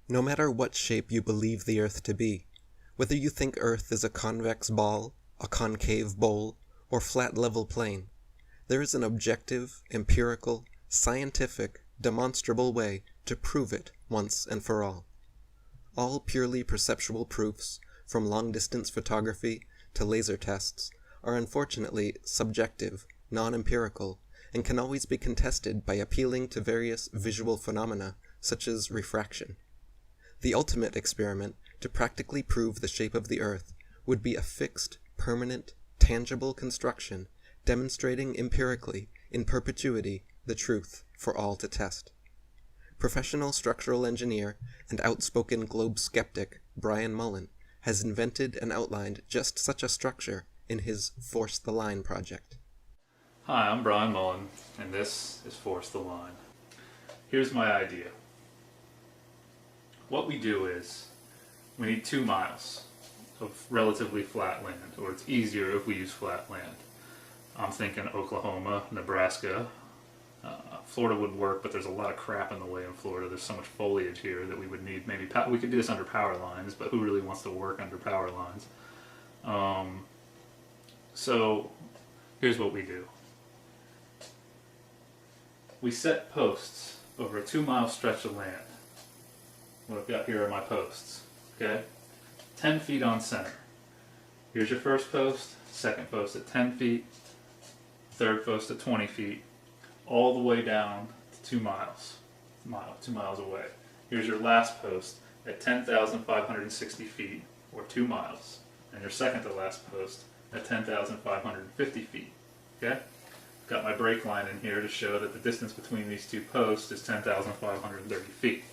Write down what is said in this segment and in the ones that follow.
No matter what shape you believe the Earth to be, whether you think Earth is a convex ball, a concave bowl, or flat level plane, there is an objective, empirical, scientific, demonstrable way to prove it once and for all. All purely perceptual proofs, from long-distance photography to laser tests, are unfortunately subjective, non-empirical, and can always be contested by appealing to various visual phenomena such as refraction. The ultimate experiment to practically prove the shape of the Earth would be a fixed, permanent, tangible construction demonstrating empirically, in perpetuity, the truth for all to test. Professional structural engineer and outspoken globe skeptic Brian Mullen has invented and outlined just such a structure in his Force the Line project. Hi, I'm Brian Mullen, and this is Force the Line. Here's my idea. What we do is, we need 2 miles of relatively flat land, or it's easier if we use flat land. I'm thinking Oklahoma, Nebraska. Florida would work, but there's a lot of crap in the way in Florida. There's so much foliage here that we would need maybe, we could do this under power lines, but who really wants to work under power lines? So here's what we do. We set posts over a 2-mile stretch of land. What I've got here are my posts, okay? 10 feet on center. Here's your first post, second post at 10 feet, third post at 20 feet, all the way down to 2 miles, 2 miles away. Here's your last post at 10,560 feet, or 2 miles, and your second to last post at 10,550 feet, okay? Got my break line in here to show that the distance between these 2 posts is 10,530 feet.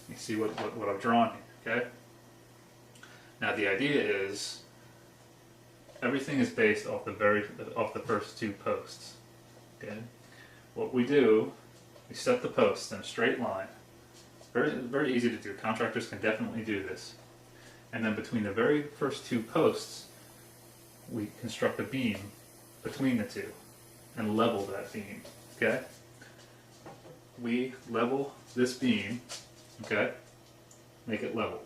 You see what I've drawn here, okay? Now the idea is everything is based off the first 2 posts. Okay? What we do, we set the posts in a straight line. Very, very easy to do. Contractors can definitely do this. And then between the very first 2 posts, we construct a beam between the 2 and level that beam. Okay? We level this beam, okay? Make it level.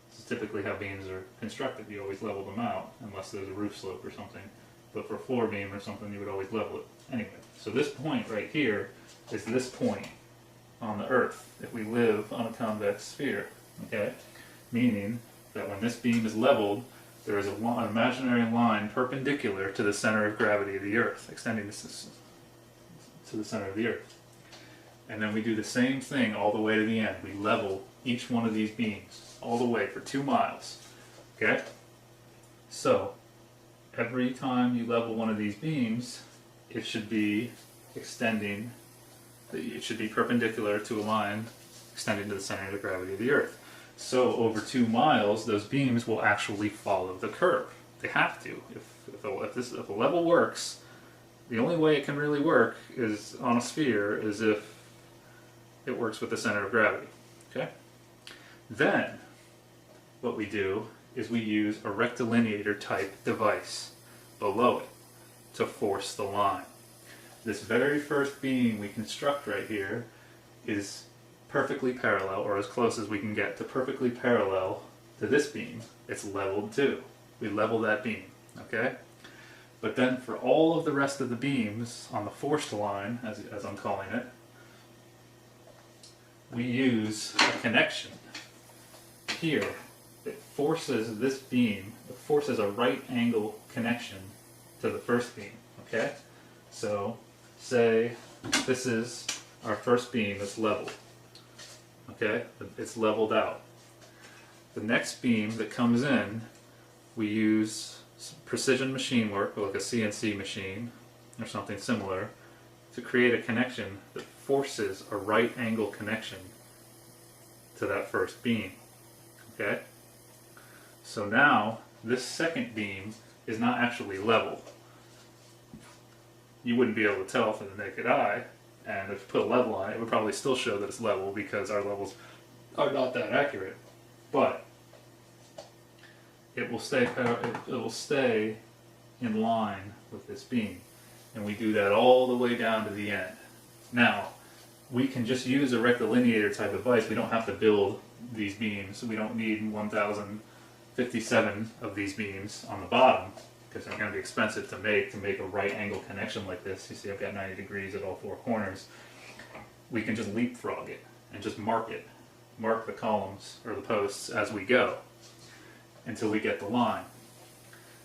This is typically how beams are constructed. You always level them out, unless there's a roof slope or something. But for a floor beam or something, you would always level it. Anyway, so this point right here is this point on the Earth, if we live on a convex sphere, okay? Meaning that when this beam is leveled, there is an imaginary line perpendicular to the center of gravity of the Earth, extending this to the center of the Earth. And then we do the same thing all the way to the end. We level each one of these beams all the way for 2 miles. Okay? So, every time you level one of these beams, it should be extending, it should be perpendicular to a line extending to the center of the gravity of the Earth. So, over 2 miles, those beams will actually follow the curve. They have to. If a level works, the only way it can really work is on a sphere is if it works with the center of gravity. Okay? Then, what we do is we use a rectilineator type device below it to force the line. This very first beam we construct right here is perfectly parallel, or as close as we can get to perfectly parallel to this beam. It's leveled too. We level that beam. Okay? But then for all of the rest of the beams on the forced line, as I'm calling it, we use a connection here that forces this beam, it forces a right angle connection to the first beam, okay? So, say this is our first beam that's leveled, okay? It's leveled out. The next beam that comes in, we use precision machine work, like a CNC machine or something similar, to create a connection that forces a right angle connection to that first beam. Okay? So now, this second beam is not actually level. You wouldn't be able to tell from the naked eye, and if you put a level on it, it would probably still show that it's level because our levels are not that accurate. But it will stay in line with this beam. And we do that all the way down to the end. Now, we can just use a rectilineator type device. We don't have to build these beams. We don't need 1,057 of these beams on the bottom, because they're going to be expensive to make a right angle connection like this. You see I've got 90 degrees at all four corners. We can just leapfrog it and just mark the columns or the posts as we go until we get the line.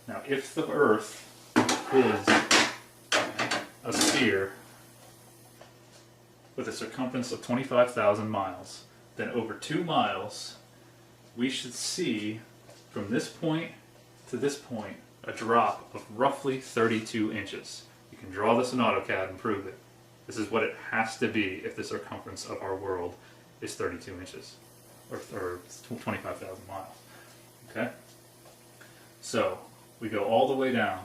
Now if the Earth is a sphere with a circumference of 25,000 miles, then over 2 miles we should see from this point to this point a drop of roughly 32 inches. You can draw this in AutoCAD and prove it. This is what it has to be if the circumference of our world is 32 inches, or 25,000 miles. Okay? So, we go all the way down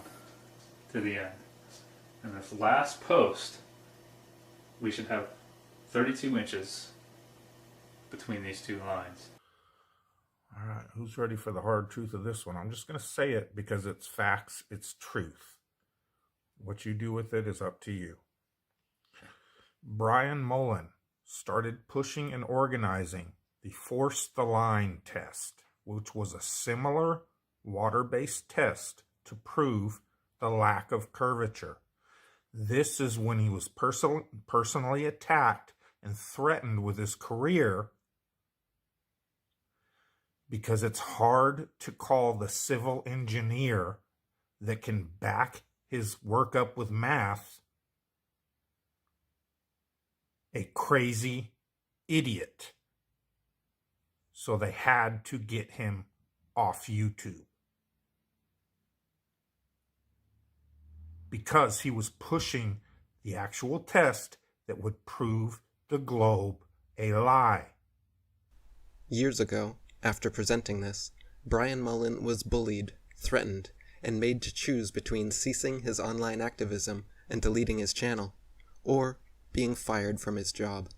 to the end. And this last post, we should have 32 inches between these two lines. All right, who's ready for the hard truth of this one? I'm just going to say it because it's facts, it's truth. What you do with it is up to you. Brian Mullen started pushing and organizing the Force the Line test, which was a similar water-based test to prove the lack of curvature. This is when he was personally attacked and threatened with his career, because it's hard to call the civil engineer that can back his work up with math a crazy idiot. So they had to get him off YouTube, because he was pushing the actual test that would prove the globe a lie. Years ago, after presenting this, Brian Mullen was bullied, threatened, and made to choose between ceasing his online activism and deleting his channel, or being fired from his job.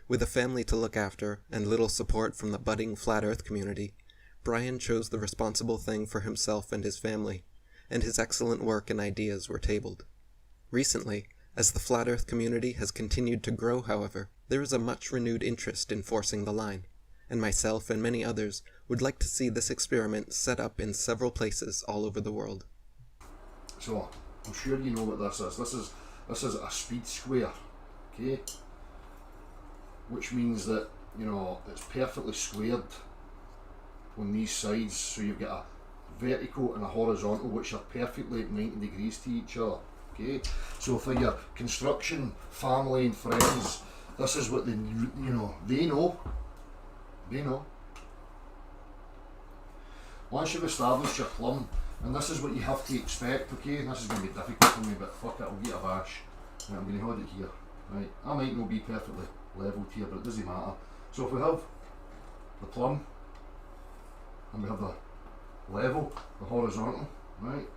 With a family to look after and little support from the budding Flat Earth community, Brian chose the responsible thing for himself and his family, and his excellent work and ideas were tabled. Recently, as the Flat Earth community has continued to grow, however, there is a much renewed interest in forcing the line, and myself and many others would like to see this experiment set up in several places all over the world. So, I'm sure you know what this is. This is a speed square, okay? Which means that, you know, it's perfectly squared on these sides, so you've got a vertical and a horizontal which are perfectly at 90 degrees to each other, okay? So for your construction family and friends, this is what they know. Once you've established your plumb, and this is what you have to expect, okay? This is going to be difficult for me, but fuck it, I'll get a bash. Right, I'm going to hold it here, right? I might not be perfectly leveled here, but it doesn't matter. So if we have the plumb, and we have the level, the horizontal, right?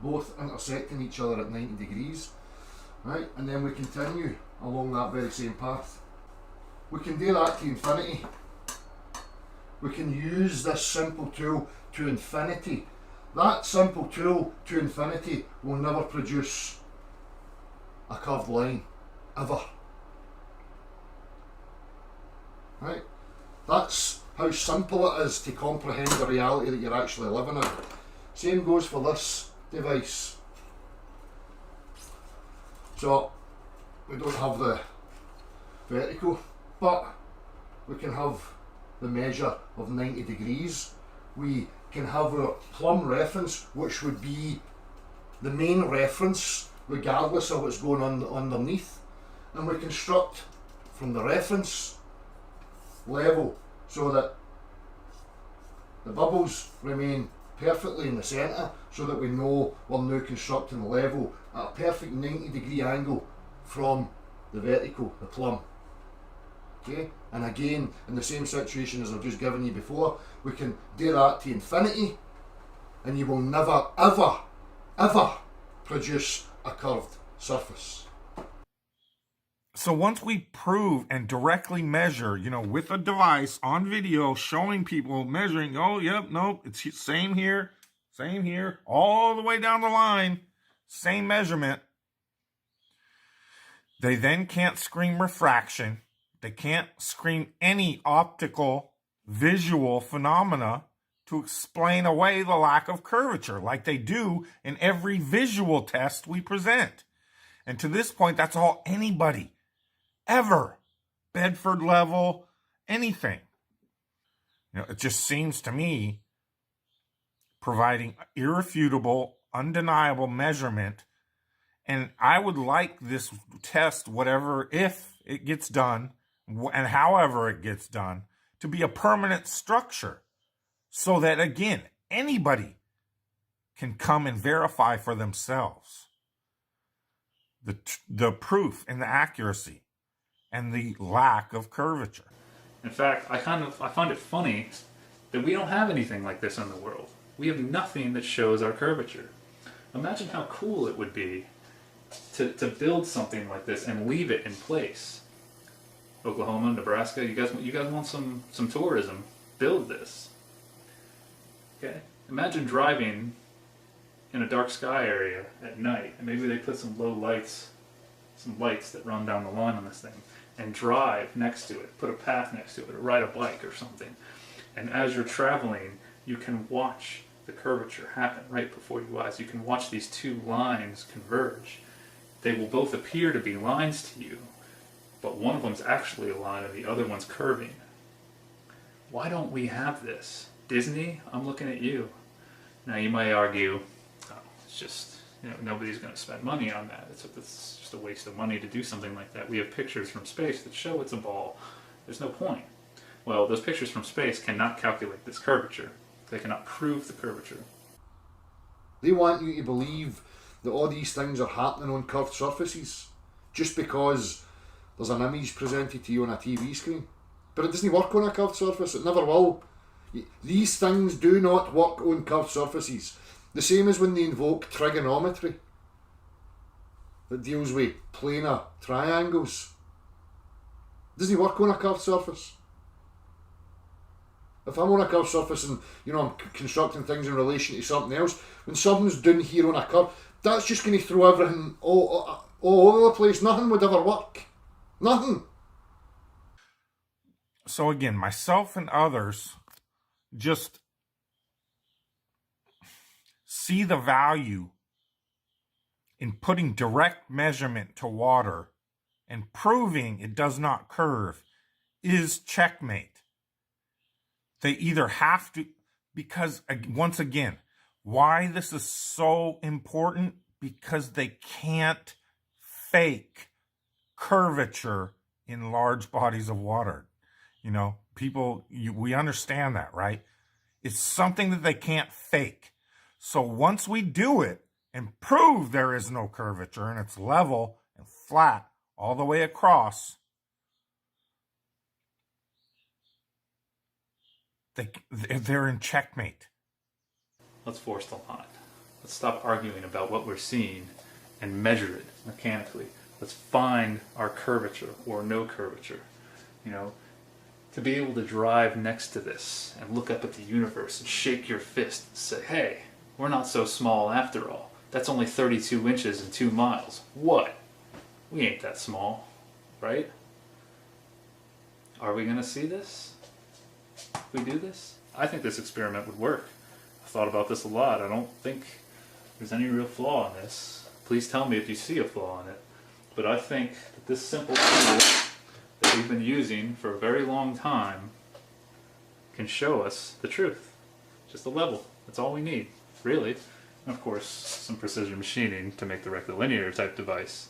Both intersecting each other at 90 degrees, right? And then we continue along that very same path. We can do that to infinity. We can use this simple tool to infinity. That simple tool to infinity will never produce a curved line, ever. Right? That's how simple it is to comprehend the reality that you're actually living in. Same goes for this device. So, we don't have the vertical, but we can have the measure of 90 degrees. We can have our plumb reference, which would be the main reference regardless of what's going on underneath, and we construct from the reference level so that the bubbles remain perfectly in the centre, so that we know we're now constructing the level at a perfect 90 degree angle from the vertical, the plumb. Okay, and again, in the same situation as I've just given you before, we can do that to infinity, and you will never, ever, ever produce a curved surface. So once we prove and directly measure, with a device on video showing people measuring, oh, yep, nope, it's same here, all the way down the line, same measurement. They then can't screen refraction. They can't screen any optical, visual phenomena to explain away the lack of curvature, like they do in every visual test we present. And to this point, that's all anybody, ever, Bedford level, anything. It just seems to me providing irrefutable, undeniable measurement. And I would like this test, whatever, if it gets done, and however it gets done, to be a permanent structure so that, again, anybody can come and verify for themselves the proof and the accuracy and the lack of curvature. In fact, I find it funny that we don't have anything like this in the world. We have nothing that shows our curvature. Imagine how cool it would be to build something like this and leave it in place. Oklahoma, Nebraska, you guys want some tourism? Build this. Okay? Imagine driving in a dark sky area at night, and maybe they put some lights that run down the line on this thing, and drive next to it, put a path next to it, or ride a bike or something. And as you're traveling, you can watch the curvature happen right before your eyes. You can watch these two lines converge. They will both appear to be lines to you, but one of them's actually a line and the other one's curving. Why don't we have this? Disney, I'm looking at you. Now you might argue, oh, it's just, nobody's going to spend money on that. It's just a waste of money to do something like that. We have pictures from space that show it's a ball. There's no point. Well, those pictures from space cannot calculate this curvature. They cannot prove the curvature. They want you to believe that all these things are happening on curved surfaces just because there's an image presented to you on a TV screen. But it doesn't work on a curved surface. It never will. These things do not work on curved surfaces. The same as when they invoke trigonometry that deals with planar triangles. It doesn't work on a curved surface. If I'm on a curved surface and I'm constructing things in relation to something else, when something's down here on a curve, that's just going to throw everything all over the place. Nothing would ever work. Nothing. So again, myself and others just see the value in putting direct measurement to water and proving it does not curve is checkmate. They either have to, because once again, why this is so important, because they can't fake curvature in large bodies of water. We understand that, right? It's something that they can't fake. So once we do it and prove there is no curvature and it's level and flat all the way across, they're in checkmate. Let's force the line. Let's stop arguing about what we're seeing and measure it mechanically. Let's find our curvature or no curvature. To be able to drive next to this and look up at the universe and shake your fist and say, hey, we're not so small after all. That's only 32 inches and 2 miles. What? We ain't that small, right? Are we going to see this? If we do this? I think this experiment would work. I've thought about this a lot. I don't think there's any real flaw in this. Please tell me if you see a flaw in it. But I think that this simple tool that we've been using for a very long time can show us the truth. Just a level. That's all we need, really. And of course, some precision machining to make the rectilinear type device.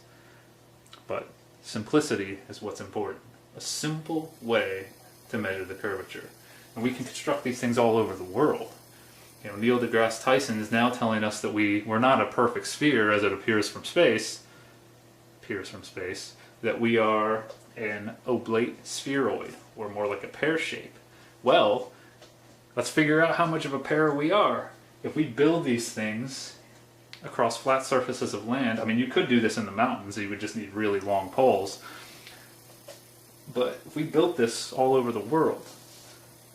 But simplicity is what's important. A simple way to measure the curvature. And we can construct these things all over the world. Neil deGrasse Tyson is now telling us that we're not a perfect sphere as it appears from space, that we are an oblate spheroid, or more like a pear shape. Well, let's figure out how much of a pear we are. If we build these things across flat surfaces of land, you could do this in the mountains, so you would just need really long poles. But if we built this all over the world,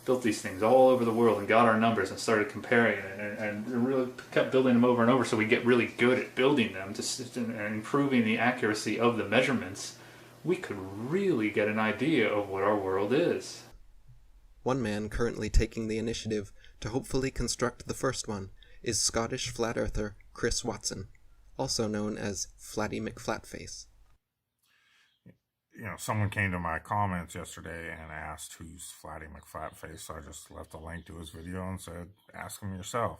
built these things all over the world and got our numbers and started comparing it and really kept building them over and over so we get really good at building them and improving the accuracy of the measurements, we could really get an idea of what our world is. One man currently taking the initiative to hopefully construct the first one is Scottish flat earther Chris Watson, also known as Flatty McFlatface. You know, someone came to my comments yesterday and asked who's Flatty McFlatface, so I just left a link to his video and said, ask him yourself.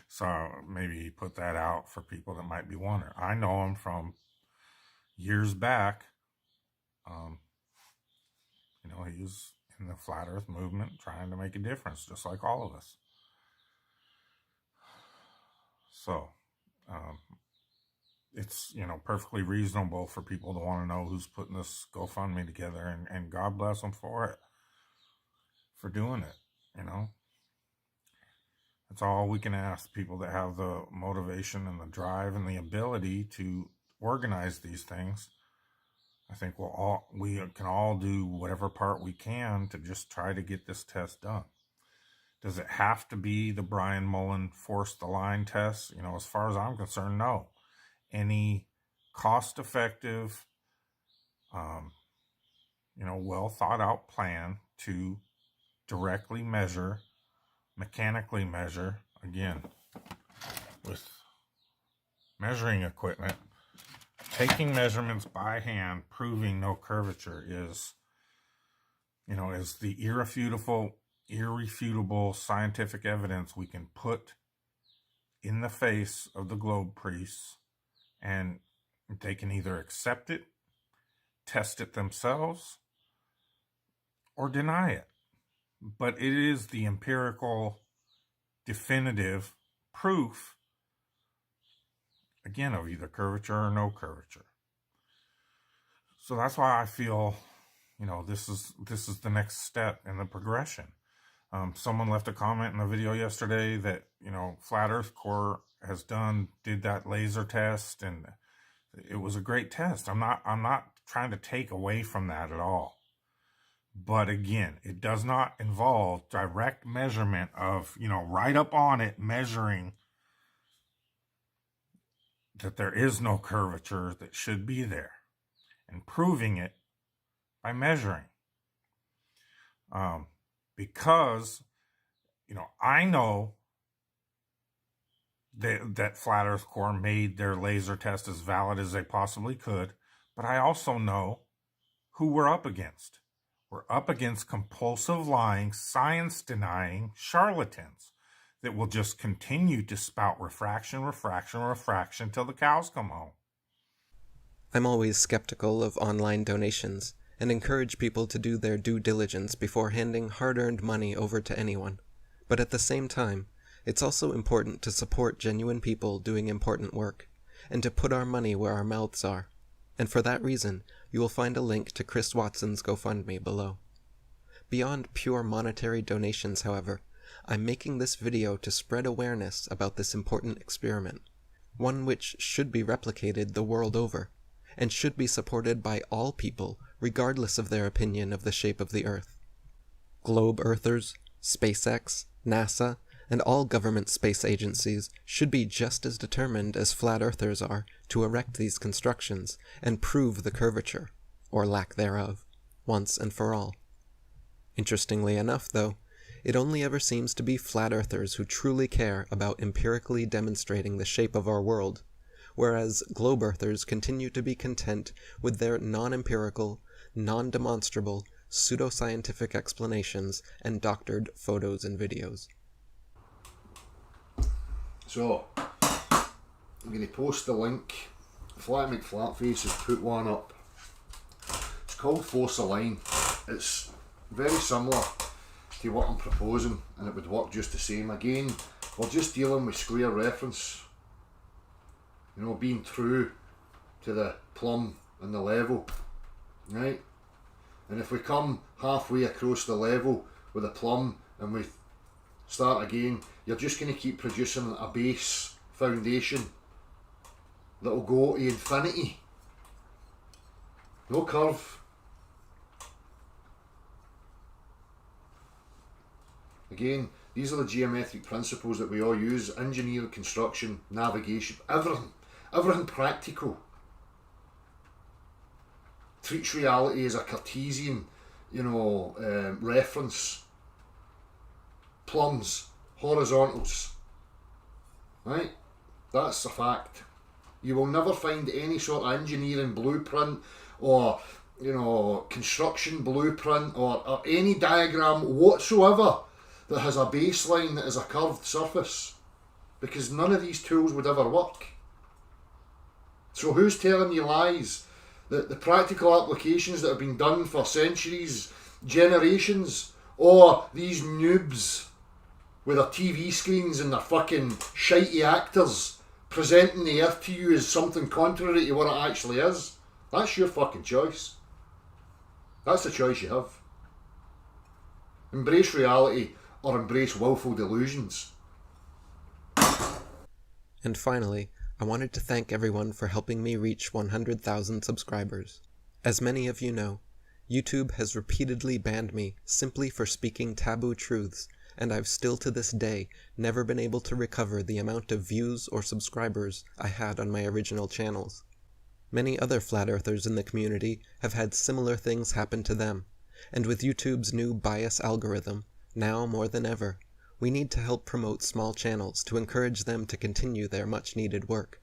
So maybe he put that out for people that might be wondering. I know him from years back. You know, he was in the flat earth movement trying to make a difference, just like all of us. So, it's, you know, perfectly reasonable for people to want to know who's putting this GoFundMe together, and God bless them for it, for doing it, you know. That's all we can ask people that have the motivation and the drive and the ability to organize these things. I think we can all do whatever part we can to just try to get this test done. Does it have to be the Brian Mullen force the line test? You know, as far as I'm concerned, no. Any cost-effective, you know, well thought out plan to directly measure, mechanically measure, again, with measuring equipment, taking measurements by hand, proving no curvature is, you know, is the irrefutable scientific evidence we can put in the face of the globe priests, and they can either accept it, test it themselves, or deny it. But it is the empirical, definitive proof, again, of either curvature or no curvature. So that's why I feel, you know, this is the next step in the progression. Someone left a comment in a video yesterday that, you know, Flat Earth Corps did that laser test, and it was a great test. I'm not trying to take away from that at all. But again, it does not involve direct measurement of, you know, right up on it, measuring that there is no curvature that should be there, and proving it by measuring. Because, you know, I know that Flat Earth Corps made their laser test as valid as they possibly could, but I also know who we're up against. We're up against compulsive lying, science-denying charlatans that will just continue to spout refraction till the cows come home. I'm always skeptical of online donations, and encourage people to do their due diligence before handing hard-earned money over to anyone. But at the same time, it's also important to support genuine people doing important work, and to put our money where our mouths are. And for that reason, you will find a link to Chris Watson's GoFundMe below. Beyond pure monetary donations, however, I'm making this video to spread awareness about this important experiment, one which should be replicated the world over, and should be supported by all people regardless of their opinion of the shape of the Earth. Globe Earthers, SpaceX, NASA, and all government space agencies should be just as determined as Flat Earthers are to erect these constructions and prove the curvature, or lack thereof, once and for all. Interestingly enough, though, it only ever seems to be Flat Earthers who truly care about empirically demonstrating the shape of our world, whereas Globe Earthers continue to be content with their non-empirical, non-demonstrable, pseudoscientific explanations and doctored photos and videos. So, I'm going to post the link. Flat McFlatface has put one up. It's called Force a Line. It's very similar to what I'm proposing, and it would work just the same. Again, we're just dealing with square reference. You know, being true to the plumb and the level, right? And if we come halfway across the level with a plumb and we start again, you're just going to keep producing a base foundation that will go to infinity. No curve. Again, these are the geometric principles that we all use: engineering, construction, navigation, everything practical. Treats reality as a Cartesian, reference. Plumbs, horizontals, right? That's a fact. You will never find any sort of engineering blueprint or construction blueprint or any diagram whatsoever that has a baseline that is a curved surface, because none of these tools would ever work. So who's telling you lies? The practical applications that have been done for centuries, generations, or these noobs with their TV screens and their fucking shitey actors presenting the earth to you as something contrary to what it actually is. That's your fucking choice. That's the choice you have. Embrace reality or embrace willful delusions. And finally, I wanted to thank everyone for helping me reach 100,000 subscribers. As many of you know, YouTube has repeatedly banned me simply for speaking taboo truths, and I've still to this day never been able to recover the amount of views or subscribers I had on my original channels. Many other flat earthers in the community have had similar things happen to them, and with YouTube's new bias algorithm, now more than ever, we need to help promote small channels to encourage them to continue their much-needed work.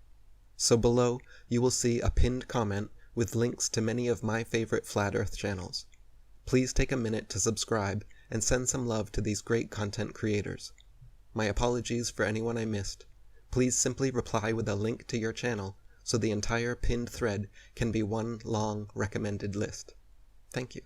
So below, you will see a pinned comment with links to many of my favorite Flat Earth channels. Please take a minute to subscribe and send some love to these great content creators. My apologies for anyone I missed. Please simply reply with a link to your channel so the entire pinned thread can be one long recommended list. Thank you.